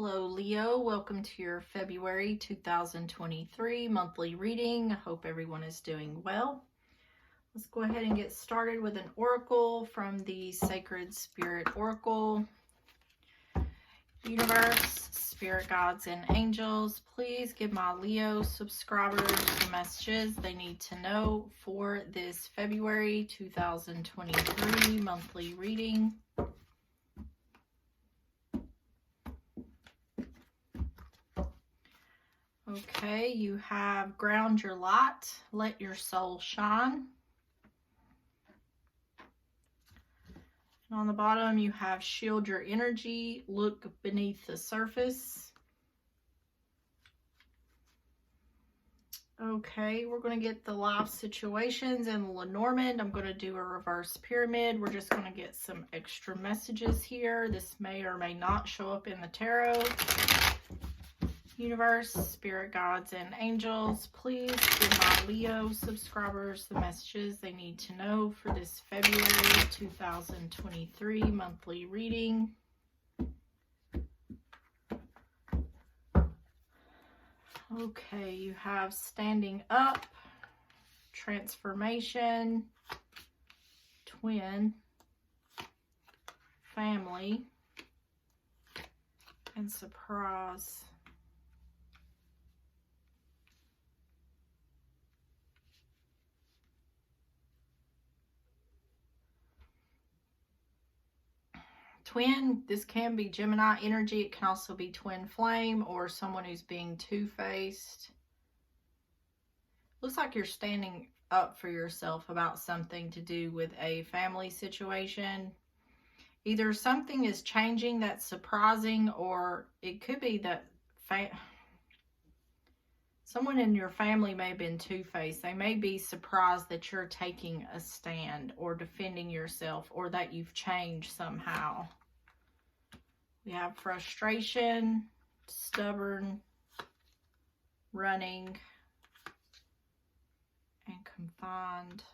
Hello, Leo. Welcome to your February 2023 monthly reading. I hope everyone is doing well. Let's go ahead and get started with an oracle from the Sacred Spirit Oracle. Universe, spirit guides, and angels, please give my Leo subscribers the messages they need to know for this February 2023 monthly reading. Okay, you have ground your light, let your soul shine. And on the bottom, you have shield your energy, look beneath the surface. Okay, we're going to get the life situations and the Lenormand. I'm going to do a reverse pyramid. We're just going to get some extra messages here. This may or may not show up in the tarot. Universe, spirit guides, and angels, please give my Leo subscribers the messages they need to know for this February 2023 monthly reading. Okay, you have standing up, transformation, twin, family, and surprise. Twin, this can be Gemini energy. It can also be twin flame or someone who's being two-faced. Looks like you're standing up for yourself about something to do with a family situation. Either something is changing that's surprising, or it could be that someone in your family may have been two-faced. They may be surprised that you're taking a stand or defending yourself, or that you've changed somehow. We have frustration, stubborn, running, and confined.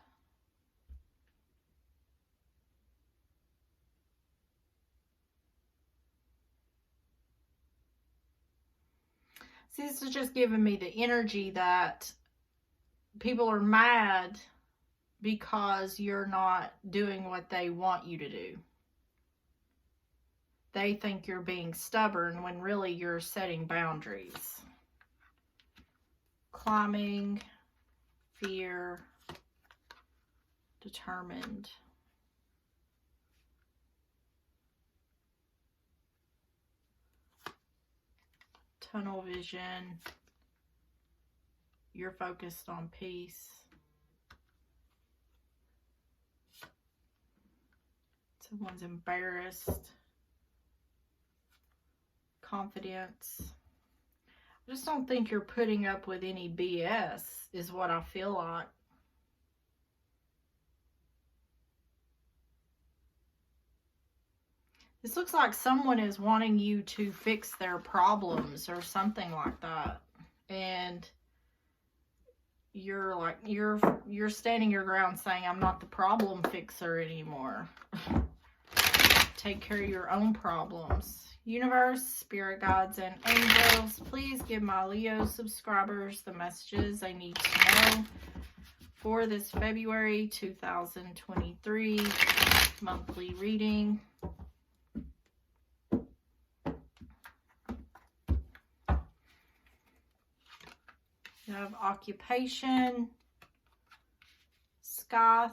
See, this is just giving me the energy that people are mad because you're not doing what they want you to do. They think you're being stubborn when really you're setting boundaries. Climbing, fear, determined. Tunnel vision. You're focused on peace. Someone's embarrassed. Confidence. I just don't think you're putting up with any BS is what I feel like. This looks like someone is wanting you to fix their problems or something like that. And you're like, you're standing your ground saying, I'm not the problem fixer anymore. Take care of your own problems. Universe, spirit guides, and angels, please give my Leo subscribers the messages they need to know for this February 2023 monthly reading. You have occupation, Scythe,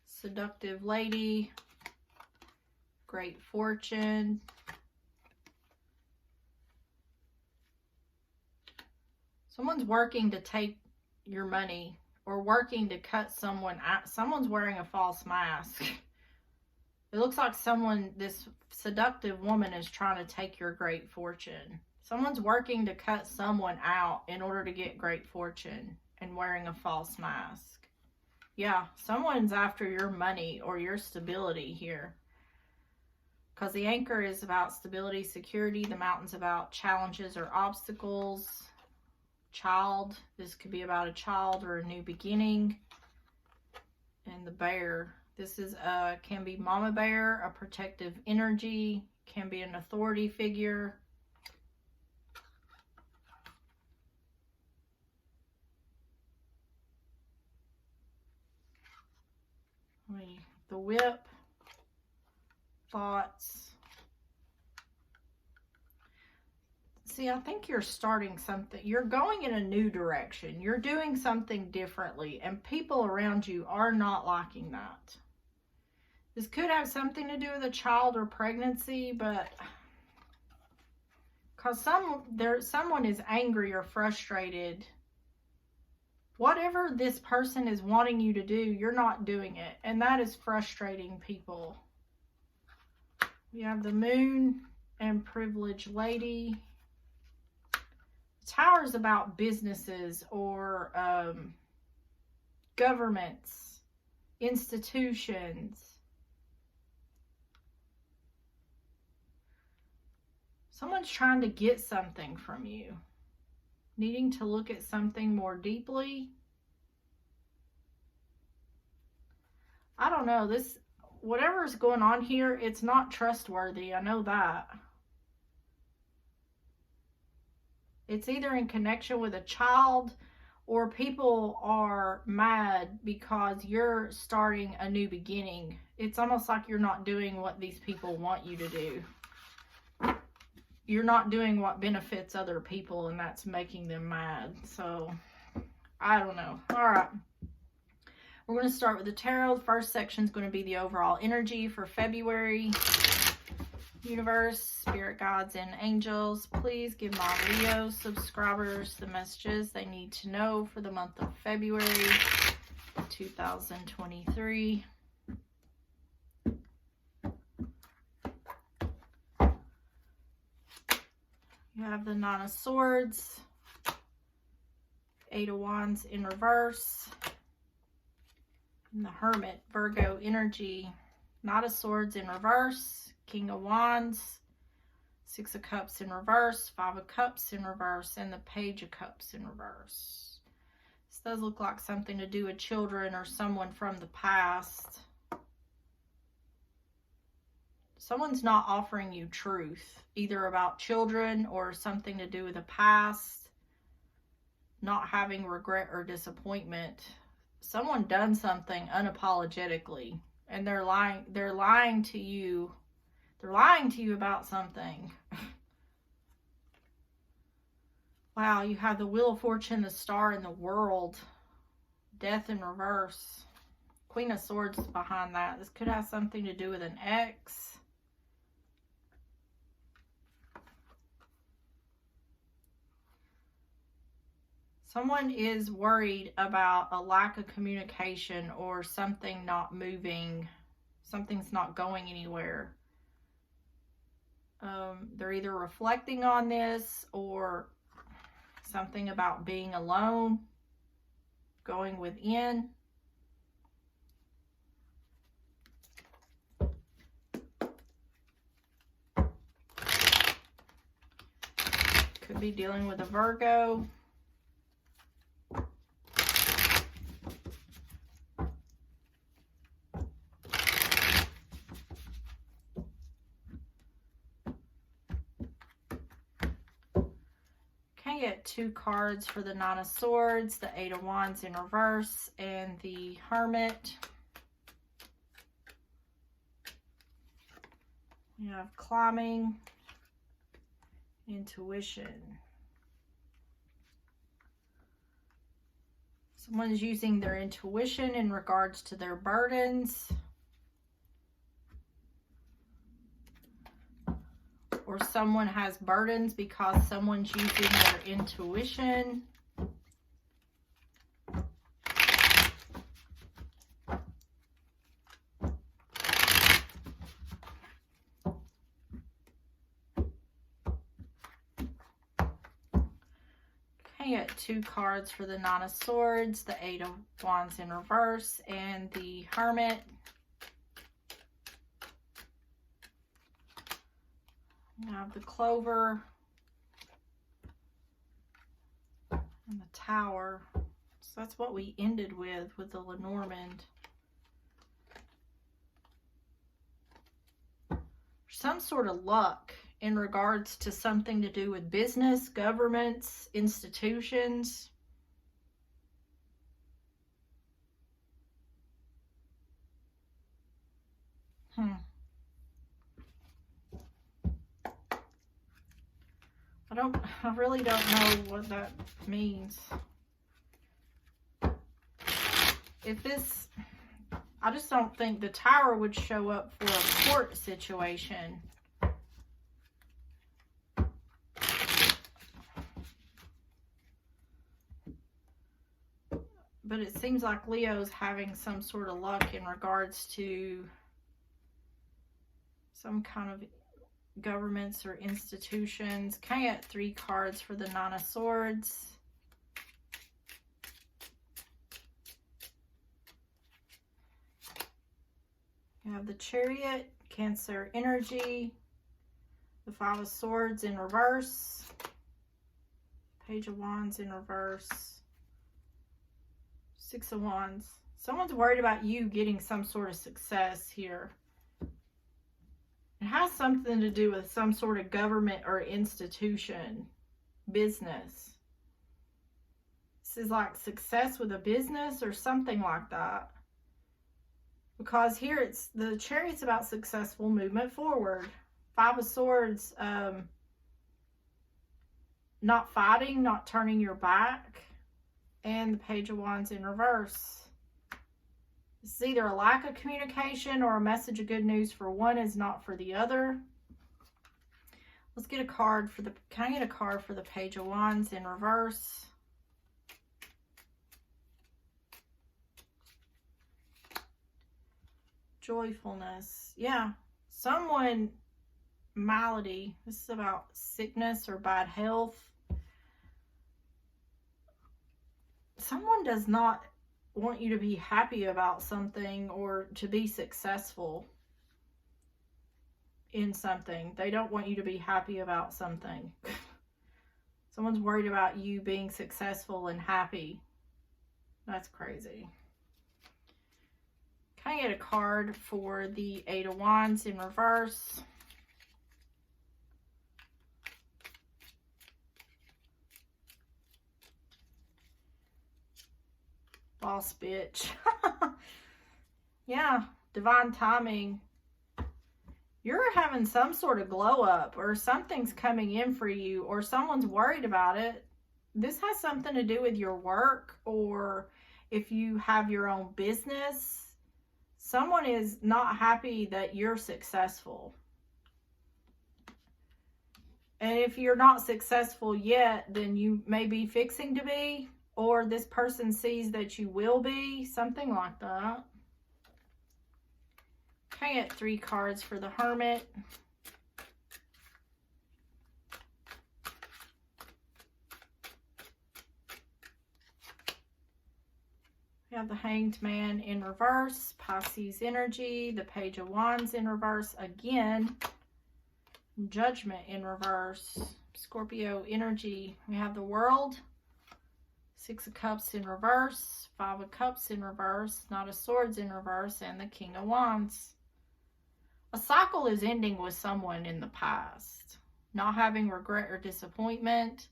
seductive lady, great fortune, someone's working to take your money or working to cut someone out. Someone's wearing a false mask. It looks like this seductive woman is trying to take your great fortune. Someone's working to cut someone out in order to get great fortune and wearing a false mask. Yeah, someone's after your money or your stability here. Because the anchor is about stability, security. The mountain's about challenges or obstacles. Child. This could be about a child or a new beginning. And the bear. This is can be mama bear, a protective energy. can be an authority figure. The whip, thoughts. See, I think you're starting something. You're going in a new direction. You're doing something differently, and people around you are not liking that. This could have something to do with a child or pregnancy, but because someone is angry or frustrated. Whatever this person is wanting you to do, you're not doing it. And that is frustrating people. We have the Moon and Privileged Lady. The Tower is about businesses or governments, institutions. Someone's trying to get something from you. Needing to look at something more deeply. I don't know. Whatever is going on here, it's not trustworthy. I know that. It's either in connection with a child, or people are mad because you're starting a new beginning. It's almost like you're not doing what these people want you to do. You're not doing what benefits other people, and that's making them mad. So, I don't know. All right. We're going to start with the tarot. The first section is going to be the overall energy for February. Universe, spirit guides, and angels, please give my Leo subscribers the messages they need to know for the month of February 2023. You have the Nine of Swords, Eight of Wands in reverse, and the Hermit, Virgo energy, Knight of Swords in reverse, King of Wands, Six of Cups in reverse, Five of Cups in reverse, and the Page of Cups in reverse. This does look like something to do with children or someone from the past. Someone's not offering you truth, either about children or something to do with the past, not having regret or disappointment. Someone done something unapologetically, and they're lying to you. They're lying to you about something. Wow, you have the Wheel of Fortune, the Star, and the World. Death in reverse. Queen of Swords is behind that. This could have something to do with an ex. Someone is worried about a lack of communication or something not moving. Something's not going anywhere. They're either reflecting on this or something about being alone, going within. Could be dealing with a Virgo. Get two cards for the Nine of Swords, the Eight of Wands in reverse, and the Hermit. You have climbing, intuition. Someone's using their intuition in regards to their burdens. Or someone has burdens because someone's using their intuition. Okay, get two cards for the Nine of Swords, the Eight of Wands in reverse, and the Hermit. You have the Clover and the Tower. So that's what we ended with the Lenormand. some sort of luck in regards to something to do with business, governments, institutions. I really don't know what that means. If this, I just don't think the Tower would show up for a court situation. But it seems like Leo's having some sort of luck in regards to some kind of governments or institutions. Can I get 3 cards for the Nine of Swords? You have the Chariot, Cancer energy, the Five of Swords in reverse, Page of Wands in reverse, Six of Wands. Someone's worried about you getting some sort of success here. It has something to do with some sort of government or institution, business. This is like success with a business or something like that. Because here it's the Chariot's about successful movement forward. Five of Swords, not fighting, not turning your back. And the Page of Wands in reverse. It's either a lack of communication or a message of good news for one is not for the other. Let's get a card for the, can I get a card for the Page of Wands in reverse? Joyfulness. Yeah. Someone, malady. This is about sickness or bad health. Someone does not want you to be happy about something or to be successful in something. They don't want you to be happy about something. Someone's worried about you being successful and happy. That's crazy. Can I get a card for the Eight of Wands in reverse? Boss bitch. Yeah, divine timing. You're having some sort of glow up or something's coming in for you or someone's worried about it. This has something to do with your work or if you have your own business. Someone is not happy that you're successful. And if you're not successful yet, then you may be fixing to be. Or this person sees that you will be. Something like that. Can I get 3 cards for the Hermit? We have the Hanged Man in reverse. Pisces energy. The Page of Wands in reverse again. Judgment in reverse. Scorpio energy. We have the World. 6 of Cups in reverse, 5 of Cups in reverse, Knight of Swords in reverse, and the King of Wands. A cycle is ending with someone in the past. Not having regret or disappointment.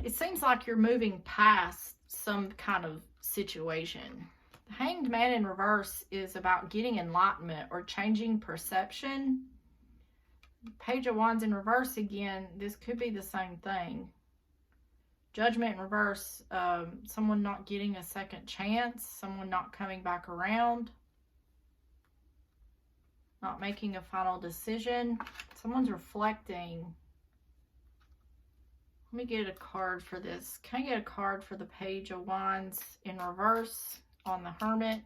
It seems like you're moving past some kind of situation. The Hanged Man in reverse is about getting enlightenment or changing perception. Page of Wands in reverse again, this could be the same thing. Judgment in reverse, someone not getting a second chance, someone not coming back around, not making a final decision. Someone's reflecting. Let me get a card for this. Can I get a card for the Page of Wands in reverse on the Hermit?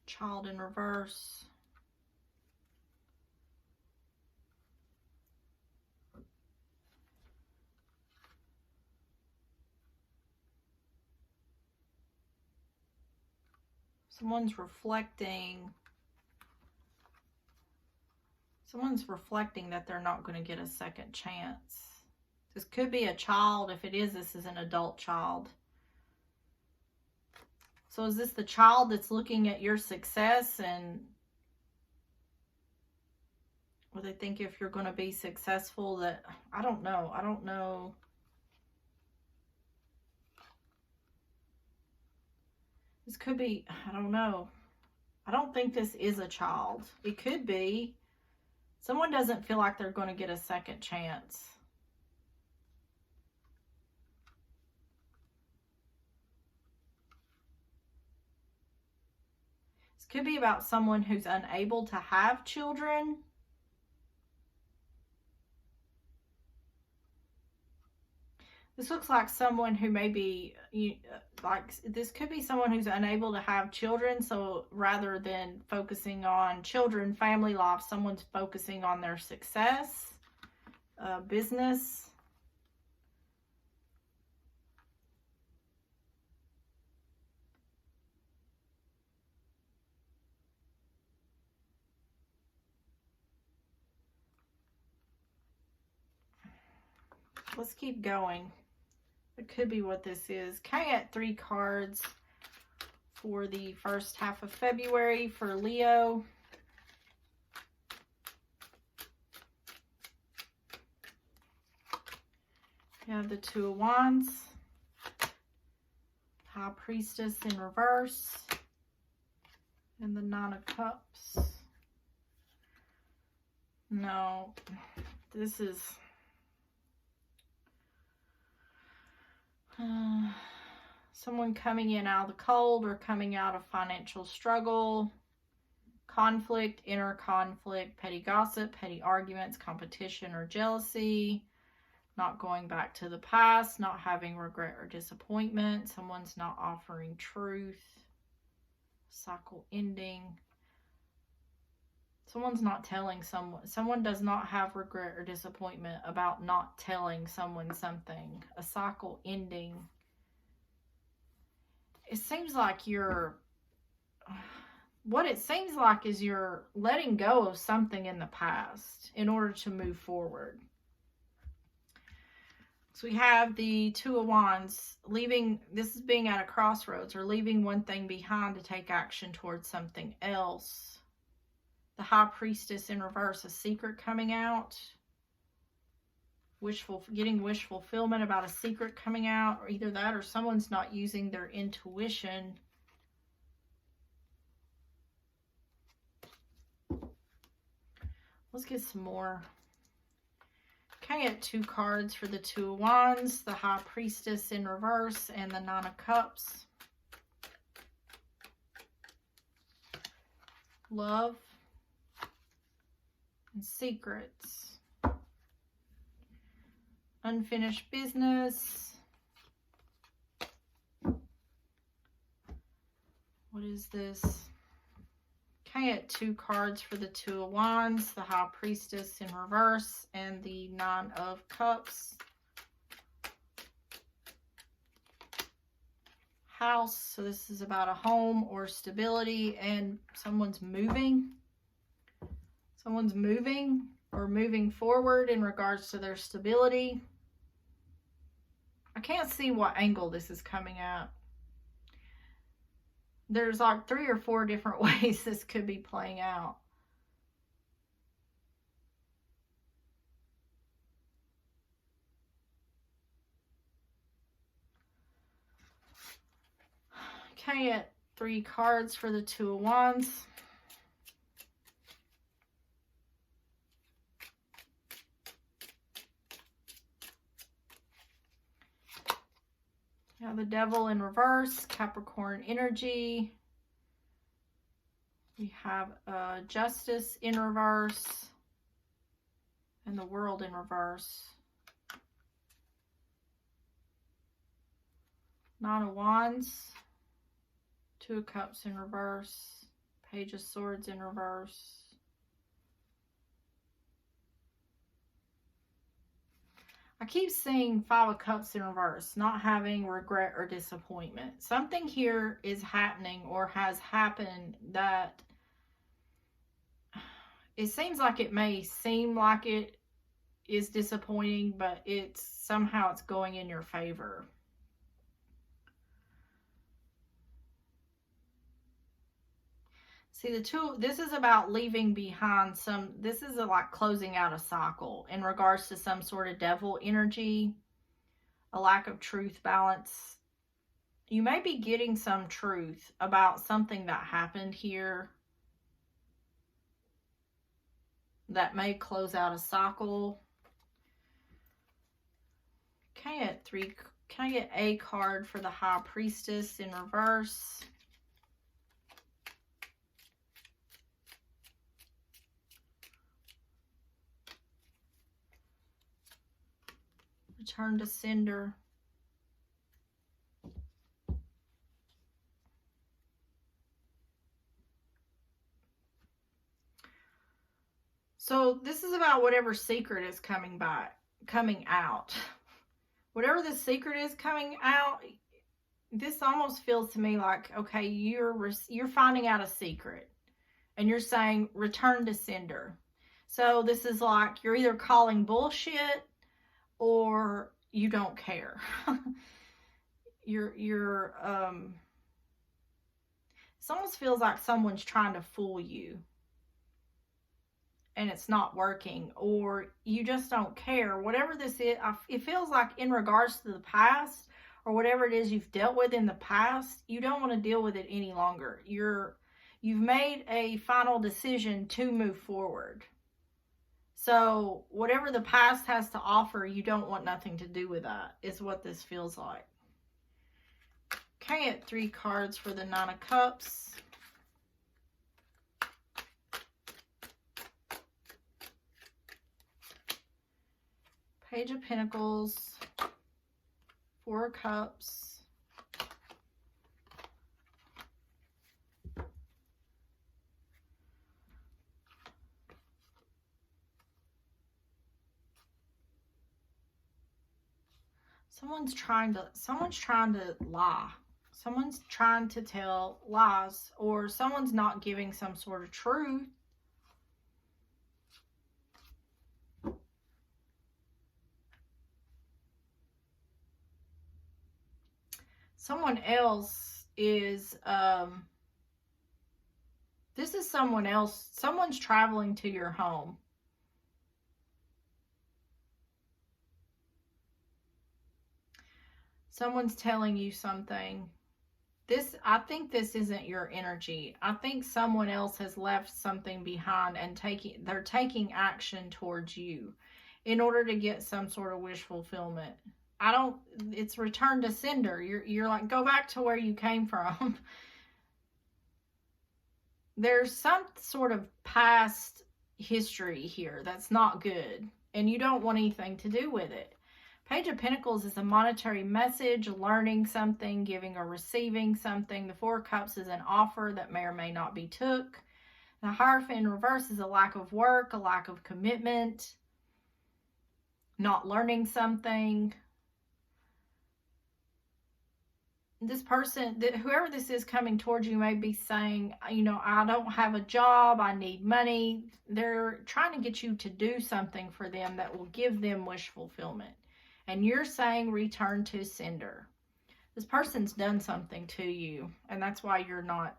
Child in reverse. Someone's reflecting. Someone's reflecting that they're not going to get a second chance. This could be a child. If it is, this is an adult child. So is this the child that's looking at your success and or they think if you're going to be successful that, I don't know. I don't know. This could be, I don't know. I don't think this is a child. It could be. Someone doesn't feel like they're going to get a second chance. This could be about someone who's unable to have children. This looks like someone who may be, like, this could be someone who's unable to have children. So rather than focusing on children, family life, someone's focusing on their success, business. Let's keep going. It could be what this is. Can I get 3 cards for the first half of February for Leo? We have the 2 of Wands, High Priestess in reverse, and the 9 of Cups. No, this is... someone coming in out of the cold or coming out of financial struggle, conflict, inner conflict, petty gossip, petty arguments, competition or jealousy, not going back to the past, not having regret or disappointment, someone's not offering truth, cycle ending, someone's not telling someone does not have regret or disappointment about not telling someone something, a cycle ending. It seems like what it seems like is you're letting go of something in the past in order to move forward. So we have the 2 of Wands, this is being at a crossroads or leaving one thing behind to take action towards something else. The High Priestess in reverse, a secret coming out. Getting wish fulfillment about a secret coming out, or either that or someone's not using their intuition. Let's get some more. Can I get 2 cards for the 2 of Wands, the High Priestess in reverse, and the 9 of Cups? Love and secrets. Unfinished business. What is this? Can I get 2 cards for the 2 of Wands, the High Priestess in reverse, and the 9 of Cups? House. So this is about a home or stability, and someone's moving. Someone's moving or moving forward in regards to their stability. I can't see what angle this is coming at. There's like 3 or 4 different ways this could be playing out. Can I get 3 cards for the 2 of Wands? Now the Devil in reverse, Capricorn energy. We have Justice in reverse and the World in reverse. 9 of Wands, 2 of Cups in reverse, Page of Swords in reverse. I keep seeing 5 of Cups in reverse, not having regret or disappointment. Something here is happening or has happened that it seems like it may seem like it is disappointing, but somehow it's going in your favor. See, this is about leaving behind this is like closing out a cycle in regards to some sort of devil energy, a lack of truth balance. You may be getting some truth about something that happened here that may close out a cycle. Can I get a card for the High Priestess in reverse? Return to sender. So this is about whatever secret is coming out. Whatever the secret is coming out, this almost feels to me like, okay, you're finding out a secret and you're saying return to sender. So this is like you're either calling bullshit or you don't care. It almost feels like someone's trying to fool you and it's not working, or you just don't care. Whatever this is, it feels like in regards to the past or whatever it is you've dealt with in the past, you don't want to deal with it any longer. You've made a final decision to move forward. So whatever the past has to offer, you don't want nothing to do with that, is what this feels like. Okay, I get 3 cards for the Nine of Cups. Page of Pentacles, 4 of Cups, someone's trying to lie. Someone's trying to tell lies, or someone's not giving some sort of truth. Someone else is, this is someone else. Someone's traveling to your home. Someone's telling you something. I think this isn't your energy. I think someone else has left something behind and they're taking action towards you in order to get some sort of wish fulfillment. It's return to sender. You're like, go back to where you came from. There's some sort of past history here that's not good, and you don't want anything to do with it. Page of Pentacles is a monetary message, learning something, giving or receiving something. The 4 of Cups is an offer that may or may not be took. The Hierophant in reverse is a lack of work, a lack of commitment, not learning something. This person, whoever this is coming towards you, may be saying, I don't have a job, I need money. They're trying to get you to do something for them that will give them wish fulfillment. And you're saying return to sender. This person's done something to you, and that's why you're not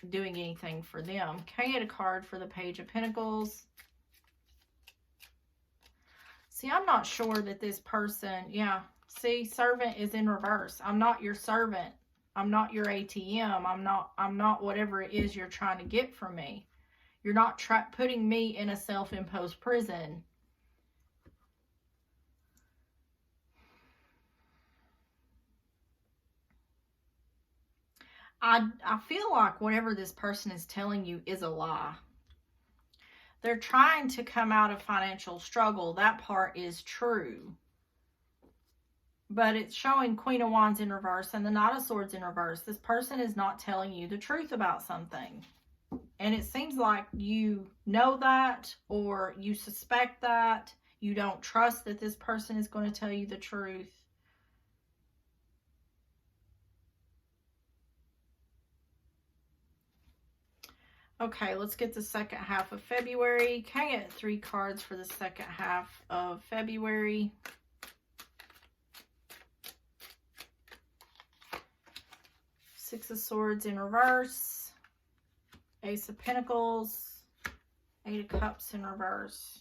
doing anything for them. Can I get a card for the Page of Pentacles? See, I'm not sure that this person, see, servant is in reverse. I'm not your servant. I'm not your ATM. I'm not whatever it is you're trying to get from me. You're not putting me in a self-imposed prison. I feel like whatever this person is telling you is a lie. They're trying to come out of financial struggle. That part is true. But it's showing Queen of Wands in reverse and the Knight of Swords in reverse. This person is not telling you the truth about something. And it seems like you know that, or you suspect that. You don't trust that this person is going to tell you the truth. Okay, let's get the second half of February. Can I get 3 cards for the second half of February? Six of Swords in reverse. Ace of Pentacles. Eight of Cups in reverse.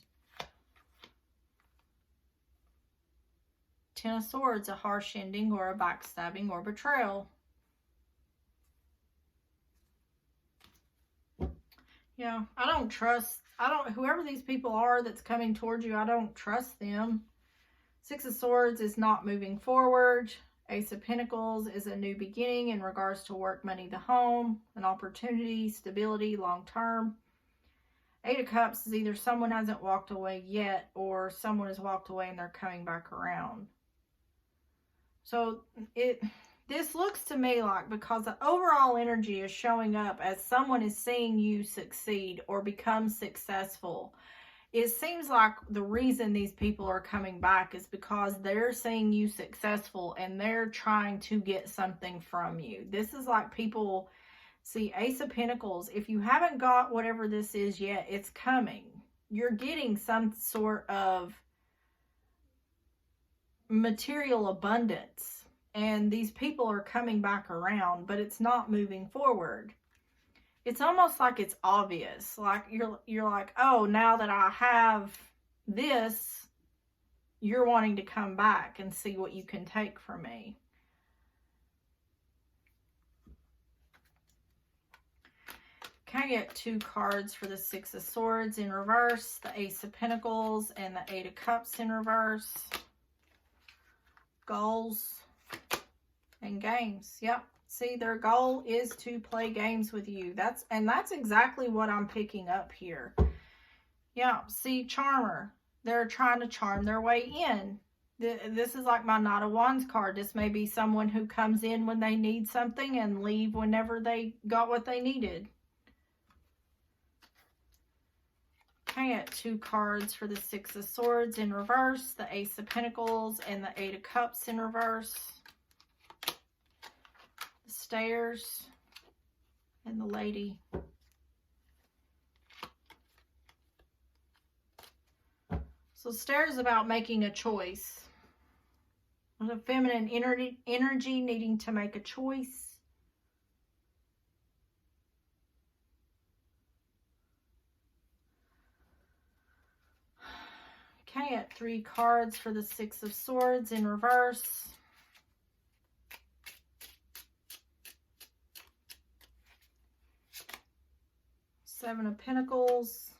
Ten of Swords, a harsh ending or a backstabbing or betrayal. Yeah, whoever these people are that's coming towards you, I don't trust them. Six of Swords is not moving forward. Ace of Pentacles is a new beginning in regards to work, money, the home, an opportunity, stability, long term. Eight of Cups is either someone hasn't walked away yet or someone has walked away and they're coming back around. So this looks to me like, because the overall energy is showing up as someone is seeing you succeed or become successful. It seems like the reason these people are coming back is because they're seeing you successful and they're trying to get something from you. This is like people, see, Ace of Pentacles, if you haven't got whatever this is yet, it's coming. You're getting some sort of material abundance. And these people are coming back around, but it's not moving forward. It's almost like it's obvious. Like you're like, oh, now that I have this, you're wanting to come back and see what you can take from me. Can I get 2 cards for the Six of Swords in reverse, the Ace of Pentacles, and the Eight of Cups in reverse? Goals and games. Yep. See, their goal is to play games with you. That's exactly what I'm picking up here. Yeah, see, charmer. They're trying to charm their way in. This is like my Knight of Wands card. This may be someone who comes in when they need something and leave whenever they got what they needed. I got 2 cards for the Six of Swords in reverse, the Ace of Pentacles, and the Eight of Cups in reverse. The Stairs and the Lady. So Stairs is about making a choice. There's a feminine energy needing to make a choice. Okay, at 3 cards for the Six of Swords in reverse. Seven of Pentacles.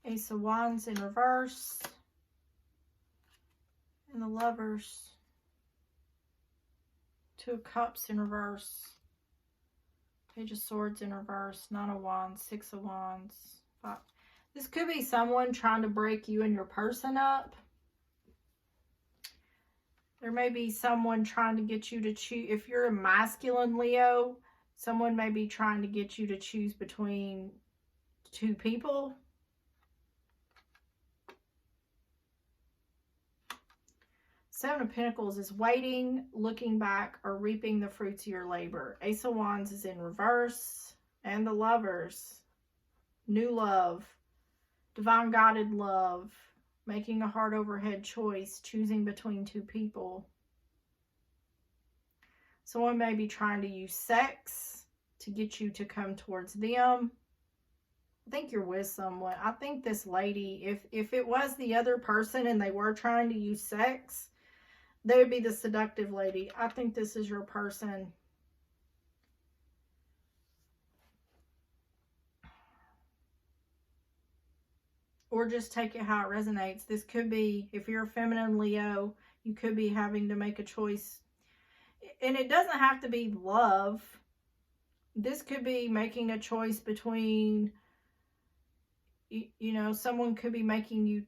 Ace of Wands in reverse. And the Lovers. 2 of Cups in reverse. Page of Swords in reverse. 9 of Wands. 6 of Wands. 5. This could be someone trying to break you and your person up. There may be someone trying to get you to choose. If you're a masculine Leo, someone may be trying to get you to choose between 2 people. Seven of Pentacles is waiting, looking back, or reaping the fruits of your labor. Ace of Wands is in reverse. And the Lovers. New love. Divine guided love. Making a heart over head choice. Choosing between 2 people. Someone may be trying to use sex to get you to come towards them. I think you're with someone. I think this lady, if it was the other person and they were trying to use sex, they would be the seductive lady. I think this is your person. Or just take it how it resonates. This could be, if you're a feminine Leo, you could be having to make a choice. And it doesn't have to be love. This could be making a choice between, you know, someone could be making you,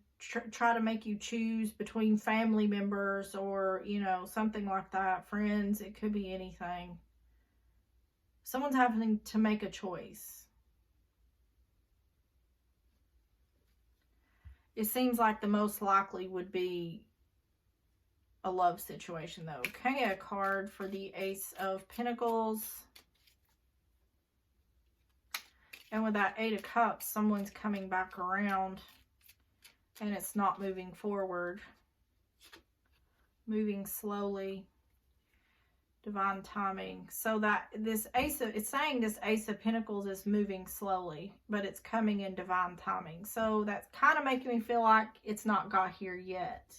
try to make you choose between family members or, you know, something like that. Friends, it could be anything. Someone's having to make a choice. It seems like the most likely would be a love situation, though. Okay, a card for the Ace of Pentacles. And with that Eight of Cups, someone's coming back around and it's not moving forward. Moving slowly. Divine timing. So that this it's saying this Ace of Pentacles is moving slowly, but it's coming in divine timing. So that's kind of making me feel like it's not got here yet.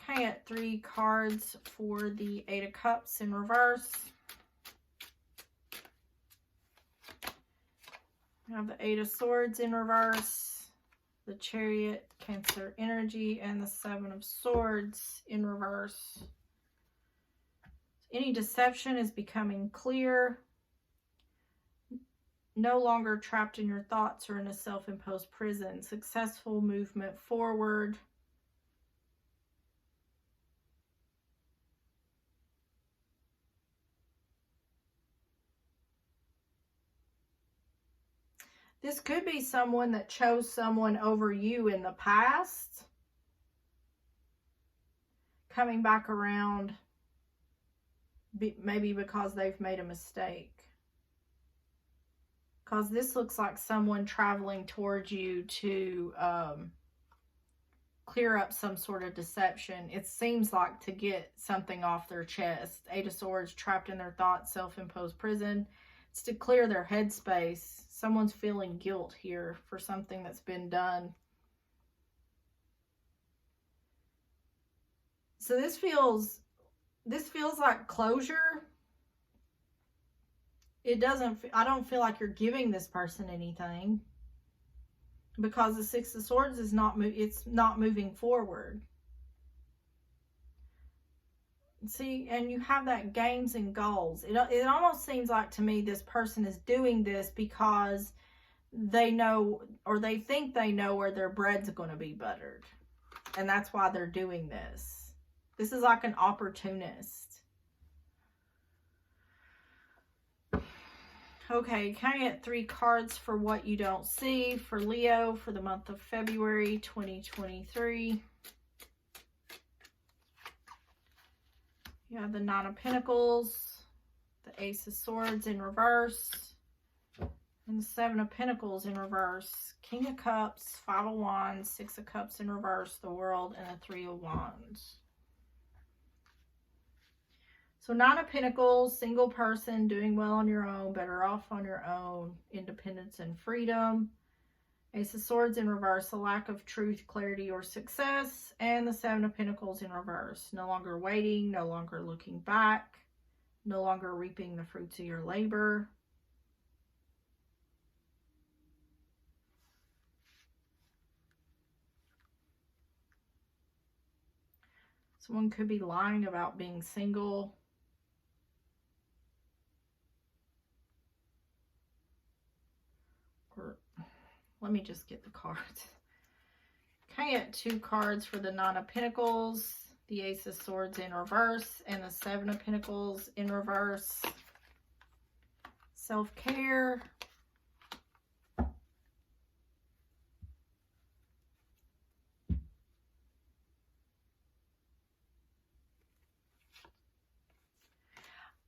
Okay, at 3 cards for the Eight of Cups in reverse. We have the Eight of Swords in reverse, the Chariot, Cancer energy, and the Seven of Swords in reverse. Any deception is becoming clear. No longer trapped in your thoughts or in a self-imposed prison. Successful movement forward. This could be someone that chose someone over you in the past, coming back around, maybe because they've made a mistake. Because this looks like someone traveling towards you to clear up some sort of deception. It seems like to get something off their chest. Eight of Swords, trapped in their thoughts, self-imposed prison. It's to clear their headspace. Someone's feeling guilt here for something that's been done. So this feels like closure. I don't feel like you're giving this person anything, because the Six of Swords is not moving forward. See, and you have that gains and goals. It almost seems like to me this person is doing this because they know, or they think they know, where their bread's going to be buttered. And that's why they're doing this. This is like an opportunist. Okay, can I get 3 cards for what you don't see for Leo for the month of February 2023? You have the Nine of Pentacles, the Ace of Swords in reverse, and the Seven of Pentacles in reverse. King of Cups, Five of Wands, Six of Cups in reverse, the World, and the Three of Wands. So Nine of Pentacles, single person, doing well on your own, better off on your own, independence and freedom. Ace of Swords in reverse, a lack of truth, clarity, or success. And the Seven of Pentacles in reverse, no longer waiting, no longer looking back, no longer reaping the fruits of your labor. Someone could be lying about being single. Or let me just get the cards. Can I get 2 cards for the Nine of Pentacles, the Ace of Swords in reverse, and the Seven of Pentacles in reverse? Self-care.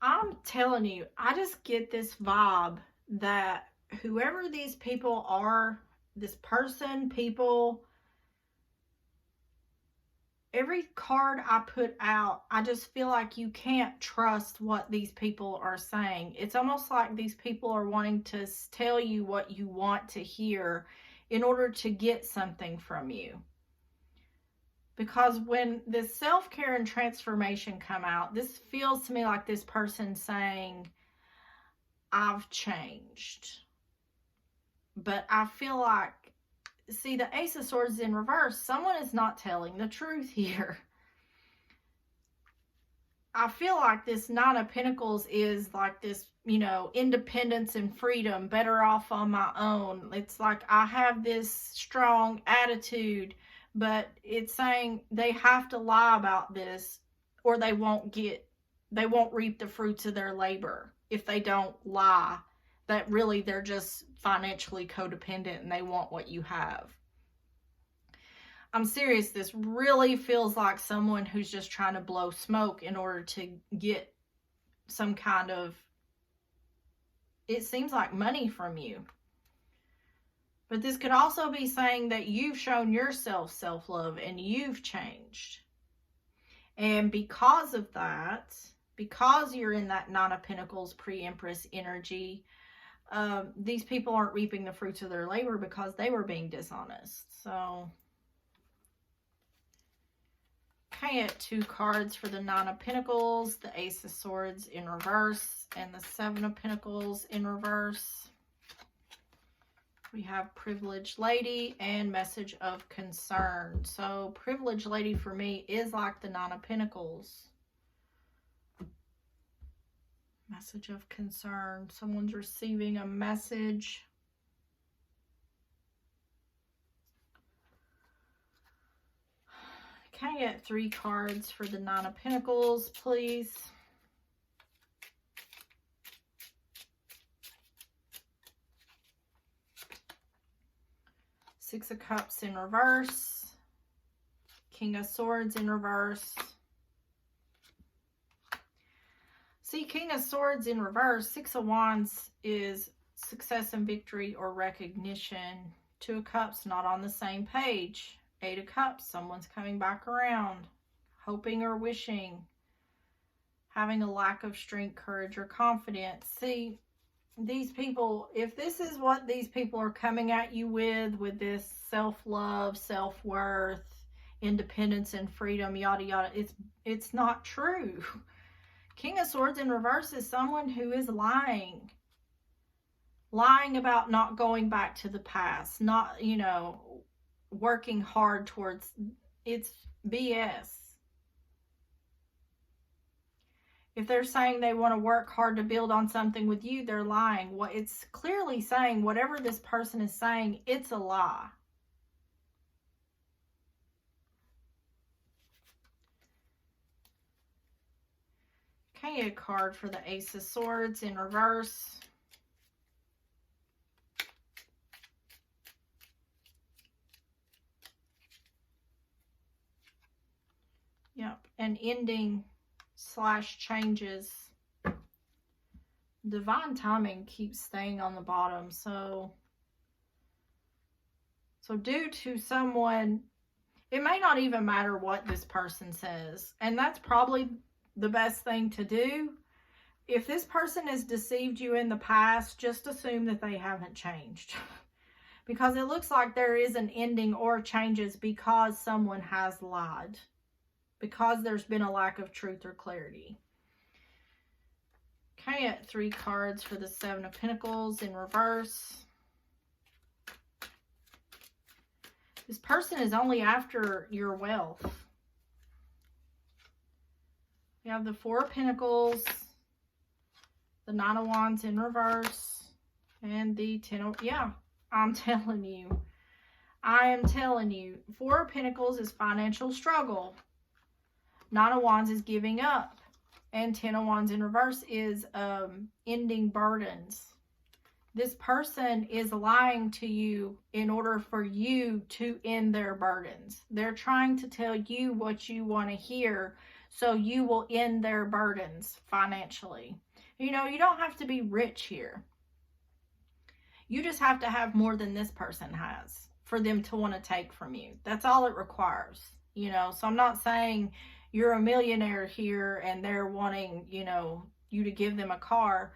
I'm telling you, I just get this vibe that whoever these people are, this person, people, every card I put out, I just feel like you can't trust what these people are saying. It's almost like these people are wanting to tell you what you want to hear in order to get something from you. Because when this self-care and transformation come out, this feels to me like this person saying, I've changed. But I feel like, see, the Ace of Swords is in reverse. Someone is not telling the truth here. I feel like this Nine of Pentacles is like this, you know, independence and freedom, better off on my own. It's like I have this strong attitude, but it's saying they have to lie about this or they won't reap the fruits of their labor if they don't lie. That really they're just financially codependent and they want what you have. I'm serious. This really feels like someone who's just trying to blow smoke in order to get some kind of it seems like money from you. But this could also be saying that you've shown yourself self-love and you've changed. And because of that, because you're in that Nine of Pentacles pre-Empress energy, these people aren't reaping the fruits of their labor because they were being dishonest. So, okay, at 2 cards for the Nine of Pentacles, the Ace of Swords in reverse, and the Seven of Pentacles in reverse. We have Privileged Lady and Message of Concern. So, Privileged Lady for me is like the Nine of Pentacles. Message of Concern. Someone's receiving a message. Can I get 3 cards for the Nine of Pentacles, please? Six of Cups in reverse. King of Swords in reverse. See, King of Swords in reverse. Six of Wands is success and victory or recognition. Two of Cups, not on the same page. Eight of Cups, someone's coming back around. Hoping or wishing. Having a lack of strength, courage, or confidence. See, these people, if this is what these people are coming at you with this self-love, self-worth, independence and freedom, yada yada, it's not true. King of Swords in reverse is someone who is lying about not going back to the past, not, working hard towards, it's BS. If they're saying they want to work hard to build on something with you, they're lying. What it's clearly saying, whatever this person is saying, it's a lie. Okay, a card for the Ace of Swords in reverse. Yep, an ending / changes. Divine timing keeps staying on the bottom. So due to someone, it may not even matter what this person says. And that's probably the best thing to do. If this person has deceived you in the past, just assume that they haven't changed. Because it looks like there is an ending or changes because someone has lied. Because there's been a lack of truth or clarity. Okay, at 3 cards for the Seven of Pentacles in reverse. This person is only after your wealth. We have the Four of Pentacles, the Nine of Wands in reverse, and the 10 of, yeah, I'm telling you. I am telling you. Four of Pentacles is financial struggle. Nine of Wands is giving up. And 10 of Wands in reverse is ending burdens. This person is lying to you in order for you to end their burdens. They're trying to tell you what you want to hear so you will end their burdens financially. You don't have to be rich here. You just have to have more than this person has for them to want to take from you. That's all it requires. So I'm not saying you're a millionaire here and they're wanting, you to give them a car.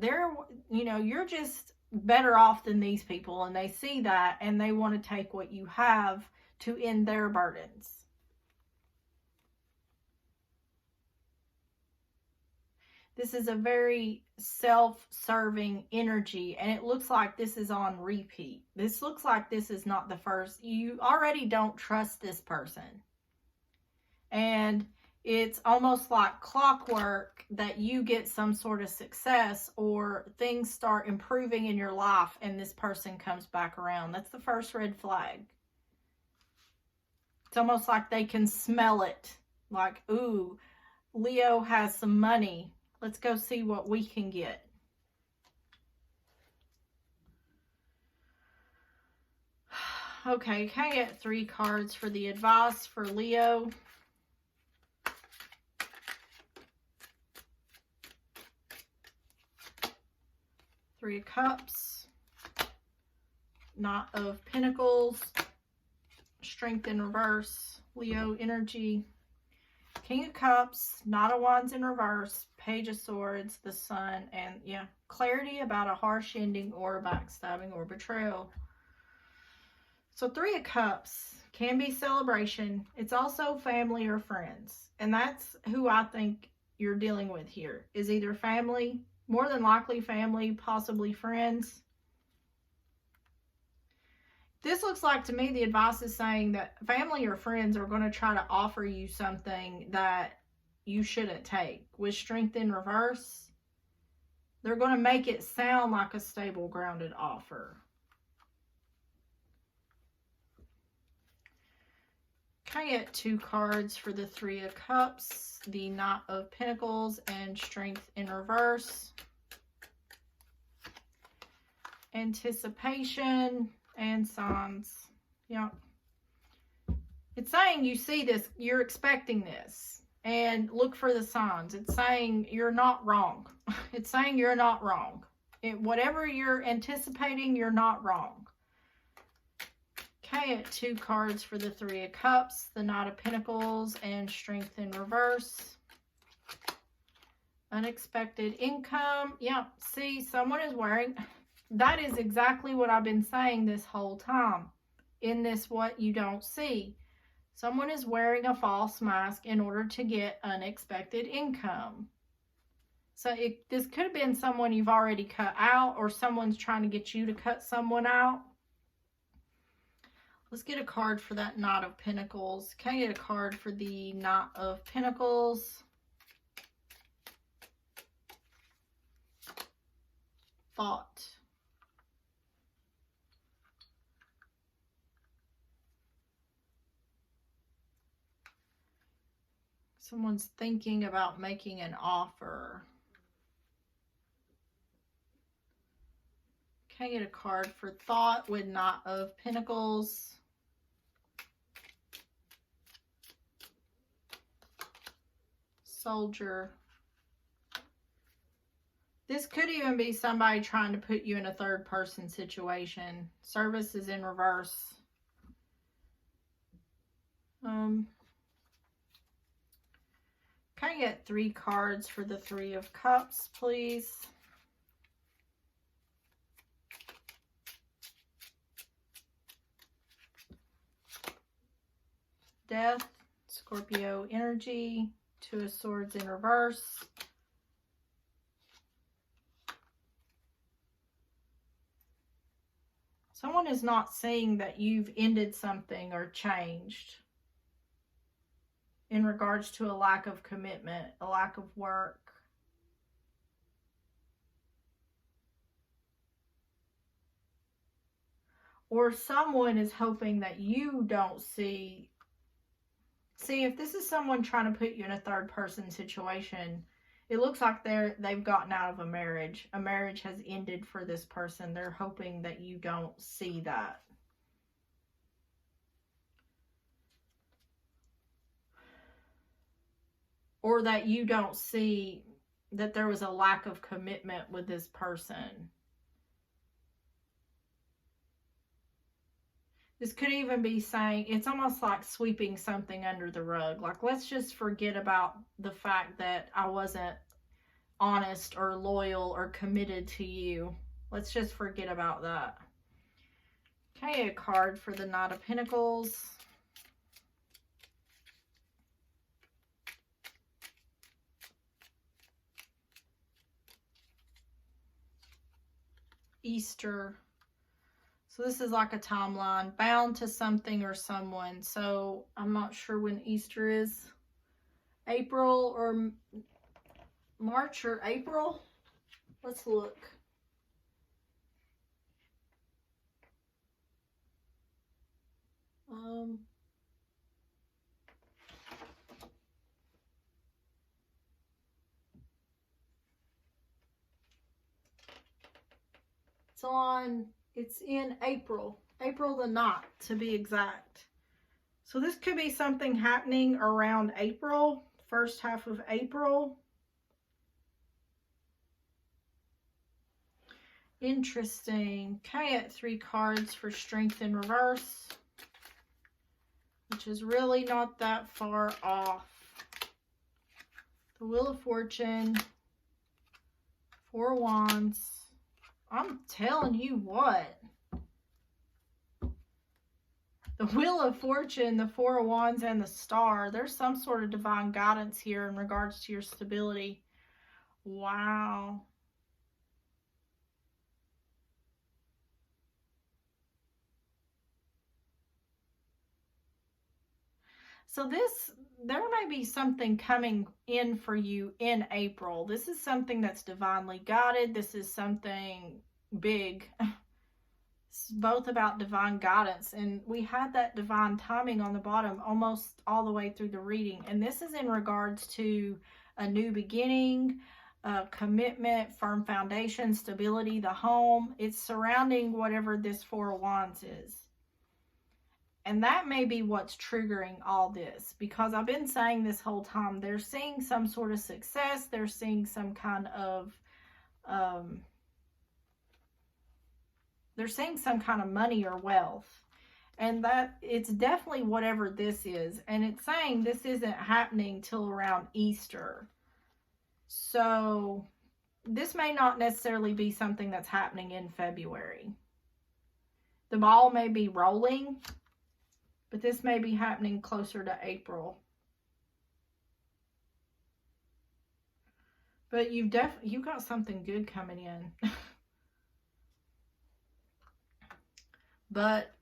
You're just better off than these people, and they see that and they want to take what you have to end their burdens. This is a very self-serving energy, and it looks like this is on repeat. This looks like this is not the first. You already don't trust this person. And it's almost like clockwork that you get some sort of success or things start improving in your life and this person comes back around. That's the first red flag. It's almost like they can smell it. Like, ooh, Leo has some money. Let's go see what we can get. Okay, can I get 3 cards for the advice for Leo? Three of Cups, Knight of Pentacles, Strength in reverse, Leo energy, King of Cups, Knight of Wands in reverse, Page of Swords, the Sun, and yeah, clarity about a harsh ending or backstabbing or betrayal. So Three of Cups can be celebration. It's also family or friends. And that's who I think you're dealing with here, is either family, more than likely family, possibly friends. This looks like to me the advice is saying that family or friends are going to try to offer you something that you shouldn't take. With Strength in reverse, they're going to make it sound like a stable, grounded offer. Can I get 2 cards for the Three of Cups, the Knight of Pentacles, and Strength in reverse? Anticipation and signs. Yeah. It's saying you see this, you're expecting this, and look for the signs. It's saying you're not wrong. It's saying you're not wrong. Whatever you're anticipating, you're not wrong. Okay, 2 cards for the Three of Cups, the Knight of Pentacles, and Strength in reverse. Unexpected income. Yeah, see, someone is wearing... That is exactly what I've been saying this whole time. In this what you don't see. Someone is wearing a false mask in order to get unexpected income. So this could have been someone you've already cut out, or someone's trying to get you to cut someone out. Let's get a card for that Knight of Pentacles. Can I get a card for the Knight of Pentacles? Thought. Someone's thinking about making an offer. Can I get a card for Thought with Knight of Pentacles? Soldier. This could even be somebody trying to put you in a third person situation. Service is in reverse. Can I get 3 cards for the Three of Cups, please? Death, Scorpio energy, 2 of Swords in reverse. Someone is not seeing that you've ended something or changed in regards to a lack of commitment, a lack of work. Or someone is hoping that you don't see. See, if this is someone trying to put you in a third person situation, it looks like they've gotten out of a marriage. A marriage has ended for this person. They're hoping that you don't see that. Or that you don't see that there was a lack of commitment with this person. This could even be saying, it's almost like sweeping something under the rug. Like, let's just forget about the fact that I wasn't honest or loyal or committed to you. Let's just forget about that. Okay, a card for the Knight of Pentacles. Easter. So this is like a timeline, bound to something or someone. So I'm not sure when Easter is. April or March or April? Let's look. It's in April the 9th to be exact. So this could be something happening around April, first half of April. Interesting. Okay, at 3 cards for strength in reverse, which is really not that far off. The Wheel of Fortune, 4 Wands. I'm telling you what. The Wheel of Fortune, the 4 of Wands, and the Star. There's some sort of divine guidance here in regards to your stability. Wow. So there may be something coming in for you in April. This is something that's divinely guided. This is something big. It's both about divine guidance. And we had that divine timing on the bottom almost all the way through the reading. And this is in regards to a new beginning, commitment, firm foundation, stability, the home. It's surrounding whatever this 4 of Wands is. And that may be what's triggering all this, because I've been saying this whole time, they're seeing some sort of success. They're seeing some kind of, they're seeing some kind of money or wealth. And that it's definitely whatever this is. And it's saying this isn't happening till around Easter. So this may not necessarily be something that's happening in February. The ball may be rolling, but this may be happening closer to April. But you've got something good coming in. But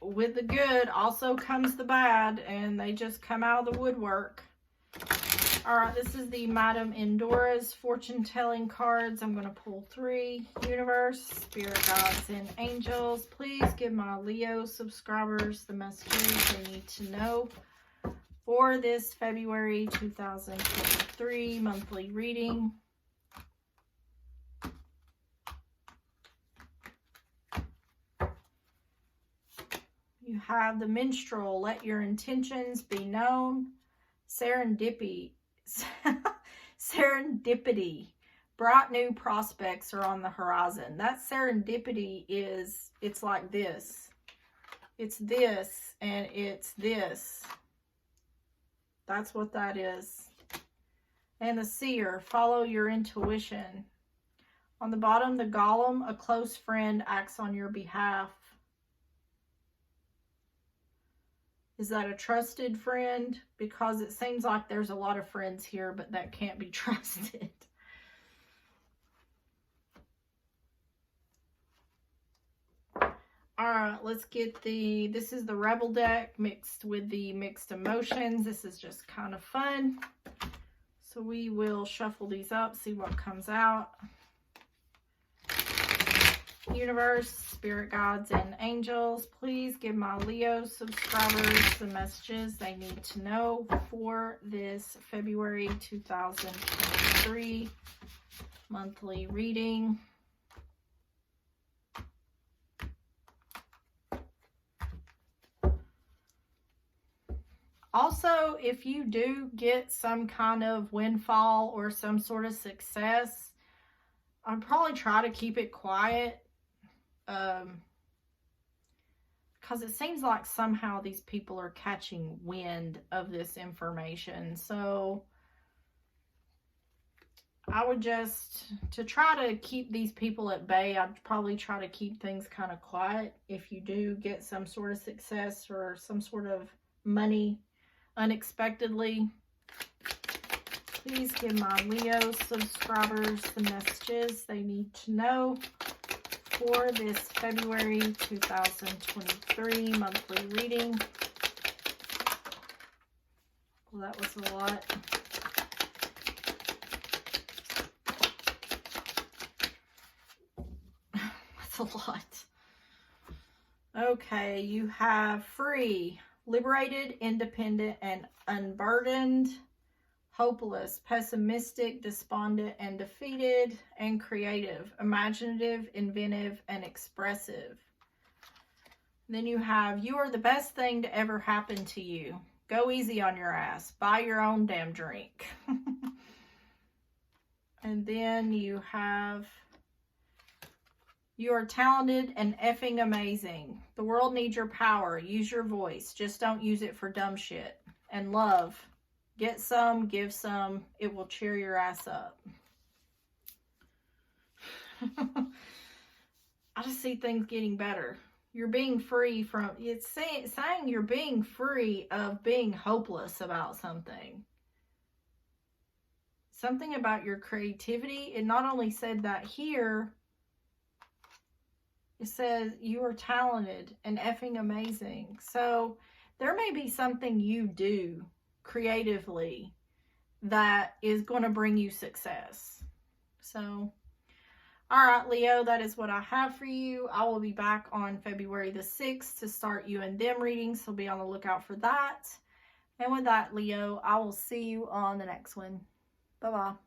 with the good also comes the bad, and they just come out of the woodwork. All right, this is the Madame Endora's fortune-telling cards. I'm going to pull 3. Universe, Spirit Guides, and Angels. Please give my Leo subscribers the messages they need to know for this February 2023 monthly reading. You have the Minstrel, let your intentions be known. Serendipity. Serendipity. Bright new prospects are on the horizon. That serendipity is, it's like this. It's this and it's this. That's what that is. And the Seer, follow your intuition. On the bottom, the Golem, a close friend acts on your behalf. Is that a trusted friend? Because it seems like there's a lot of friends here, but that can't be trusted. All right, let's get this is the Rebel deck mixed with the Mixed Emotions. This is just kind of fun. So we will shuffle these up, see what comes out. Universe, Spirit Guides, and Angels, please give my Leo subscribers the messages they need to know for this February 2023 monthly reading. Also, if you do get some kind of windfall or some sort of success, I'd probably try to keep it quiet. Because it seems like somehow these people are catching wind of this information. So I would just, to try to keep these people at bay, I'd probably try to keep things kind of quiet. If you do get some sort of success or some sort of money unexpectedly, please give my Leo subscribers the messages they need to know for this February 2023 monthly reading. Well, that was a lot. That's a lot. Okay, you have free, liberated, independent, and unburdened. Hopeless, pessimistic, despondent, and defeated, and creative, imaginative, inventive, and expressive. Then you have, you are the best thing to ever happen to you. Go easy on your ass. Buy your own damn drink. And then you have You are talented and effing amazing. The world needs your power. Use your voice. Just don't use it for dumb shit. And love. Get some, give some. It will cheer your ass up. I just see things getting better. You're being free from, it's saying you're being free of being hopeless about something. Something about your creativity. It not only said that here, it says you are talented and effing amazing. So there may be something you do creatively that is going to bring you success. So, all right, Leo, that is what I have for you. I will be back on February the 6th to start you and them readings, so be on the lookout for that. And with that, Leo, I will see you on the next one. Bye-bye.